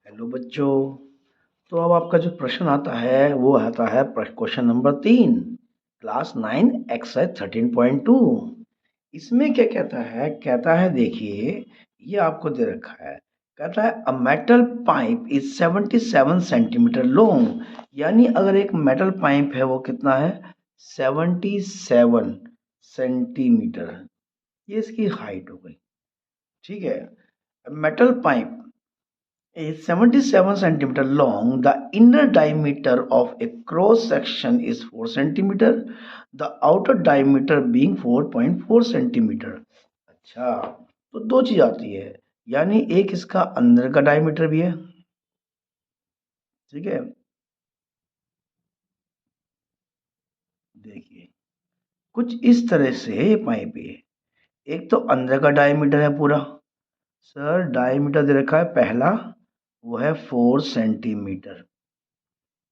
Hello बच्चों। तो अब आपका जो प्रश्न आता है वो आता है क्वेश्चन नंबर 3, क्लास 9 एक्सरसाइज 13.2। इसमें क्या कहता है देखिए, ये आपको दे रखा है। कहता है a metal pipe is 77 centimetre long. यानी अगर एक मेटल पाइप है वो कितना है, 77 सेंटीमीटर। ये इसकी हाइट हो गई। ठीक है, metal pipe is 77 centimeter long. The inner diameter of a cross section is 4 centimeter. The outer diameter being 4.4 centimeter. अच्छा, तो दो चीज आती है, यानी एक इसका अंदर का डायमीटर भी है। ठीक है, देखिए कुछ इस तरह से ये पाइप है। एक तो अंदर का डायमीटर है पूरा। सर डायमीटर दे रखा है पहला, वो है 4 सेंटीमीटर।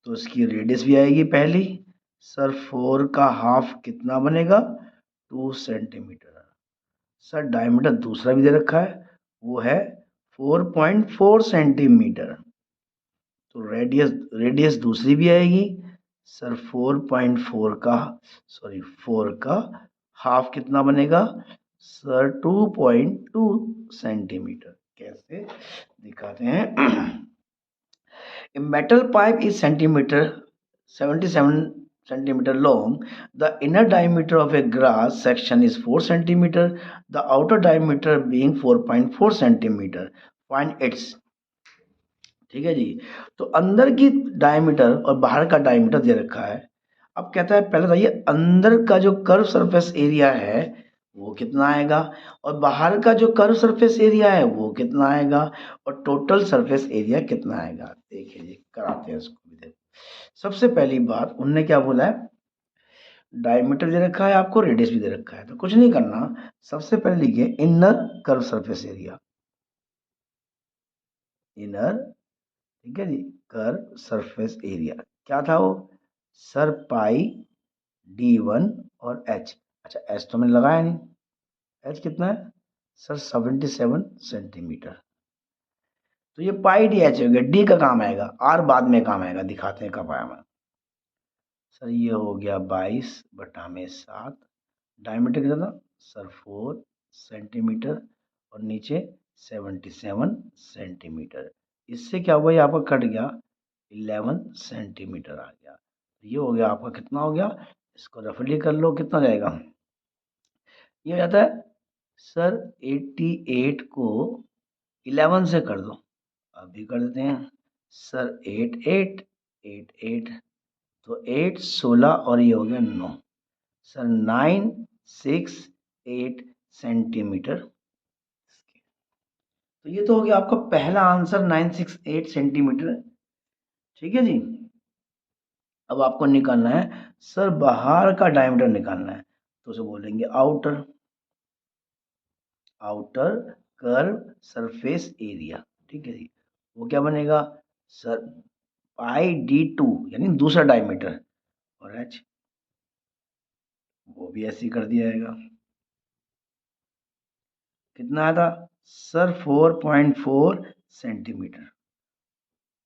तो इसकी रेडियस भी आएगी पहली। सर 4 का हाफ कितना बनेगा, 2 सेंटीमीटर। सर डायमीटर दूसरा भी दे रखा है, वो है 4.4 सेंटीमीटर। तो रेडियस रेडियस दूसरी भी आएगी। सर 4.4 का, सॉरी 4 का हाफ कितना बनेगा, सर 2.2 सेंटीमीटर। कैसे दिखाते हैं। A metal pipe is 77 centimeter long. The inner diameter of a glass section is 4 centimeter. The outer diameter being 4.4 centimeter. Find its। ठीक है जी। तो अंदर की डायमीटर और बाहर का डायमीटर दे रखा है। अब कहता है पहले बताइए अंदर का जो कर्व सरफेस एरिया है वो कितना आएगा, और बाहर का जो कर्व सरफेस एरिया है वो कितना आएगा, और टोटल सरफेस एरिया कितना आएगा। देखिए जी, कराते हैं इसको भी। देखो, सबसे पहली बात उनने क्या बोला है, डायमीटर दे रखा है आपको, रेडियस भी दे रखा है। तो कुछ नहीं करना, सबसे पहले लिखिए inner curve surface area. Inner, ठीक है जी, कर्व सरफेस एरिया क्या था वो, सर पाई d1 और h। अच्छा h तो मैंने लगाया नहीं, h कितना है सर 77 सेंटीमीटर। तो ये पाई डी एच हो गया, डी का काम आएगा, आर बाद में काम आएगा, दिखाते हैं कब आया मैं। सर ये हो गया 22/7। डायमीटर कितना था सर 4 सेंटीमीटर, और नीचे 77 सेंटीमीटर। इससे क्या हुआ, ये आपका कट गया, 11 सेंटीमीटर आ गया। ये हो गया आपका, कितना हो गया, इसको रफली कर लो, कितना जाएगा, ये हो जाता है सर 88 को 11 से कर दो। अभी कर देते हैं सर 8 तो 8 16 और ये हो गया 9। Sir 968 centimetre. तो ये तो हो गया आपका पहला आंसर, 968 सेंटीमीटर। ठीक है जी। अब आपको निकालना है सर बाहर का डायमीटर निकालना है, तो उसे बोलेंगे outer, outer curve surface area. ठीक है जी। वो क्या बनेगा सर पाई d2, यानी दूसरा डायमीटर, और h वो भी ऐसे ही कर दिया जाएगा। कितना आया था सर 4.4 सेंटीमीटर,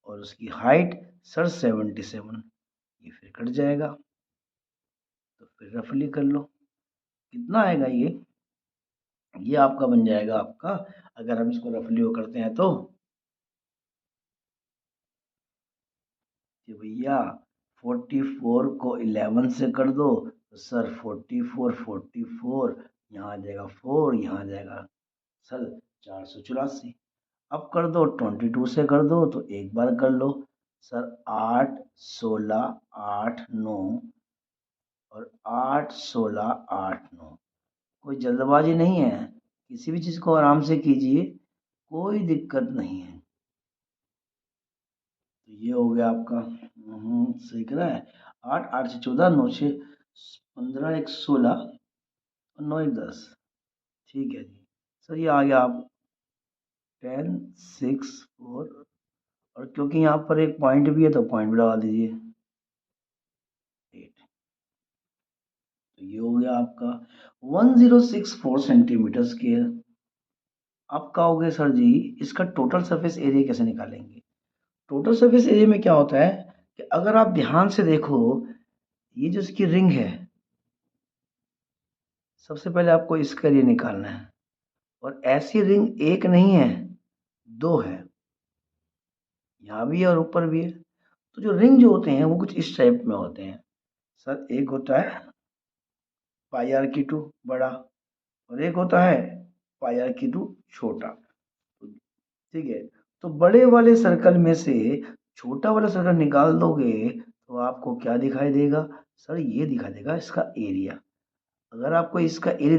और उसकी हाइट सर 77। ये फिर कट जाएगा, तो फिर रफली कर लो कितना आएगा, ये आपका बन जाएगा आपका, अगर हम इसको रफली वो करते हैं तो कि भैया 44 को 11 से कर दो, तो सर 44 यहाँ आ जाएगा 4, यहाँ आ जाएगा सर 484। अब कर दो 22 से कर दो, तो एक बार कर लो सर 8 16 8 9, और 8 16 8 9। कोई जल्दबाजी नहीं है, किसी भी चीज़ को आराम से कीजिए, कोई दिक्कत नहीं है। तो ये हो गया आपका, सही करा है। 8 8 से 14, 9 से 15, 1 16 और 9 1 10। ठीक है जी। सर ये आ गया आप 10 6 4, और क्योंकि यहाँ पर एक पॉइंट भी है तो पॉइंट भी लगा दीजिए 8। तो ये हो गया आपका 1064 सेंटीमीटर स्क्वायर। आप कहोगे सर जी इसका टोटल सरफेस एरिया कैसे निकालेंगे। टोटल सरफेस एरिया में क्या होता है कि अगर आप ध्यान से देखो, ये जो इसकी रिंग है, सबसे पहले आपको इसका एरिया निकालना है। और ऐसी रिंग एक नहीं है, दो है, यहाँ भी है और ऊपर भी है। तो जो रिंग जो होते हैं वो कुछ इस टाइप में होते हैं सर। एक होता है पाई आर की टू बड़ा, और एक होता है पाई आर की टू छोटा। ठीक है, तो बड़े वाले सर्कल में से छोटा वाला सर्कल निकाल दोगे तो आपको क्या दिखाई देगा सर? ये दिखाई देगा इसका एरिया। अगर आपको इसका एरिया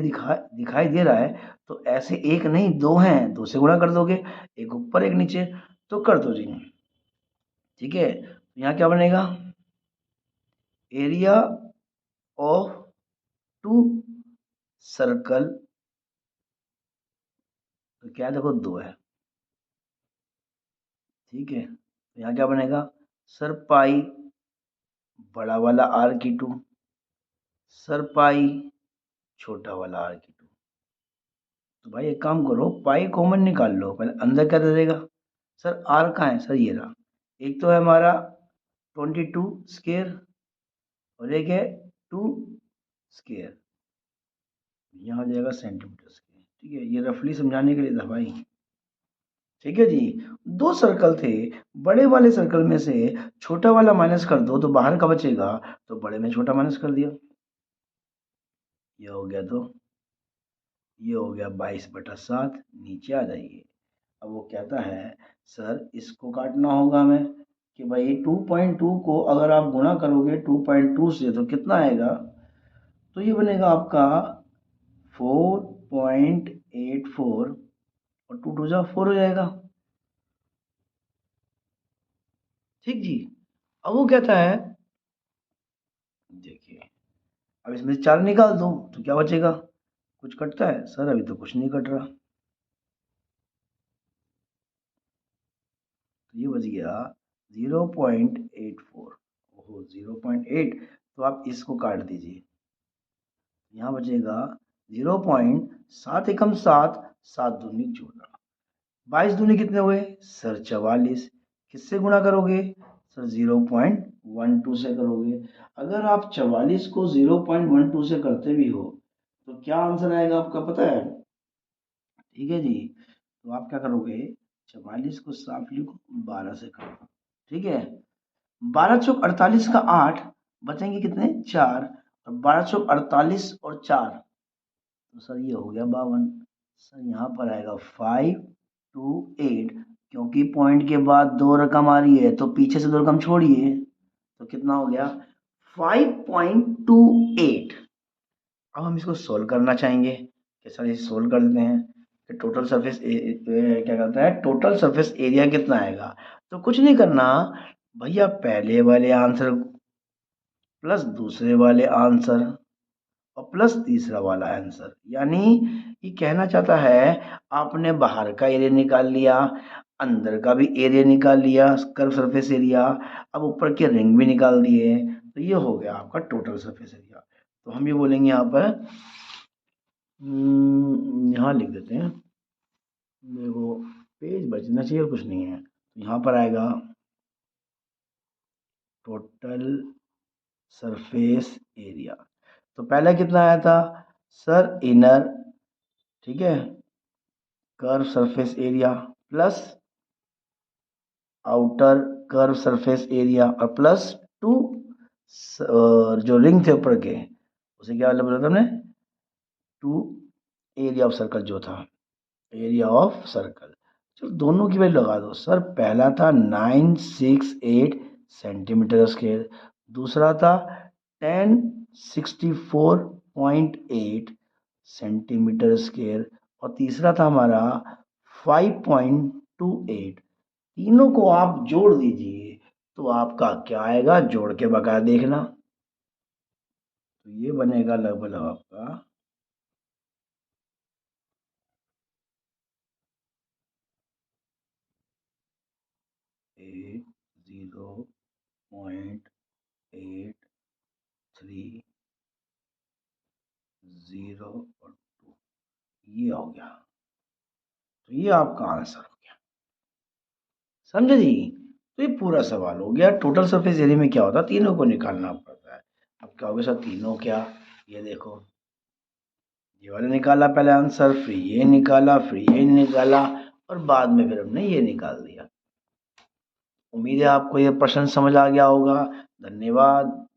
दिखाई दे रहा है तो ऐसे एक नहीं दो हैं, दो से गुणा कर दोगे, एक ऊपर एक नीचे, तो कर दो जी। ठीक है, तो यहाँ क्या बनेगा? एरिया ऑफ टू सर्कल, तो क्या है देखो, दो है। ठीक है, तो यहाँ क्या बनेगा सर? पाई बड़ा वाला आर की टू, सर पाई छोटा वाला आर की टू। तो भाई एक काम करो, पाई कॉमन निकाल लो, पहले अंदर क्या दे देगा सर? आर कहाँ है सर? ये रहा। एक तो है हमारा 22 स्केयर और एक है 2 स्केयर, यहाँ आ जाएगा सेंटीमीटर स्केयर। ठीक है, ये रफली समझाने के लिए था भाई। ठीक है जी, दो सर्कल थे, बड़े वाले सर्कल में से छोटा वाला माइनस कर दो तो बाहर का बचेगा, तो बड़े में छोटा माइनस कर दिया, ये हो गया। तो ये हो गया 22/7। नीचे आ जाइए। अब वो कहता है सर इसको काटना होगा हमें कि भाई 2.2 को अगर आप गुणा करोगे 2.2 से तो कितना आएगा? तो ये बनेगा आपका 4.84, और 2 टू जा 4 हो जाएगा। ठीक जी। अब वो कहता है, देखिए, अब इसमें से 4 निकाल दो तो क्या बचेगा? कुछ कटता है सर? अभी तो कुछ नहीं कट रहा। तो ये बच गया 0.84। ओहो, 0.8, तो आप इसको काट दीजिए। यहाँ बचेगा 0.7 एकम 7, 7 दूनी 14, 22 दूनी कितने हुए सर? 44। किससे गुणा करोगे सर? 0.12 से करोगे। अगर आप 44 को 0.12 से करते भी हो तो क्या आंसर आएगा आपका पता है? ठीक है जी, तो आप क्या करोगे? 44 को साफ लिखो, 12 से करो। ठीक है, 12 चौक 48 का 8, बचेंगे कितने? 4। और 12 चौक 48 और 4, तो सर ये हो गया 52। सर यहाँ पर आएगा 528, क्योंकि पॉइंट के बाद दो रकम आ रही है तो पीछे से दो रकम छोड़िए, तो कितना हो गया? 5.28। अब हम इसको सोल्व करना चाहेंगे कि सर इसे सोल्व कर देते हैं कि टोटल सरफेस क्या करता है, टोटल सरफेस एरिया कितना आएगा? तो कुछ नहीं करना भैया, पहले वाले आंसर प्लस दूसरे वाले आंसर और प्लस तीसरा वाला आंसर। यानी ये कहना चाहता है आपने बाहर का एरिया निकाल लिया, अंदर का भी एरिया निकाल लिया, कर्व सरफेस एरिया, अब ऊपर के रिंग भी निकाल दिए, तो ये हो गया आपका टोटल सरफेस एरिया। तो हम ये बोलेंगे यहाँ पर, यहाँ लिख देते हैं, देखो पेज बचना चाहिए और कुछ नहीं है, तो यहाँ पर आएगा टोटल सरफेस एरिया। तो पहले कितना आया था सर? इनर, ठीक है, curve surface area plus outer curve surface area और प्लस 2 जो रिंग थे ऊपर के, उसे क्या बोला था हमने? 2 एरिया ऑफ सर्कल जो था, एरिया ऑफ सर्कल। चलो दोनों की वैल्यू लगा दो सर। पहला था 968 सेंटीमीटर स्क्वायर, दूसरा था 1064.8 सेंटीमीटर स्क्वायर, और तीसरा था हमारा 5.28। तीनों को आप जोड़ दीजिए तो आपका क्या आएगा? जोड़ के बकाया देखना, तो ये बनेगा लगभग आपका 0.83 और 2, ये हो गया। तो ये आपका आंसर हो गया, समझे जी? तो ये पूरा सवाल हो गया। टोटल सरफेस एरिया में क्या होता है, तीनों को निकालना पड़ता है। अब क्या होगा सर, तीनों क्या, ये देखो, ये वाला निकाला पहले आंसर, फिर ये निकाला, फिर ये निकाला, और बाद में फिर हमने ये निकाल दिया। उम्मीद है आपको ये प्रश्न समझ आ गया होगा। धन्यवाद।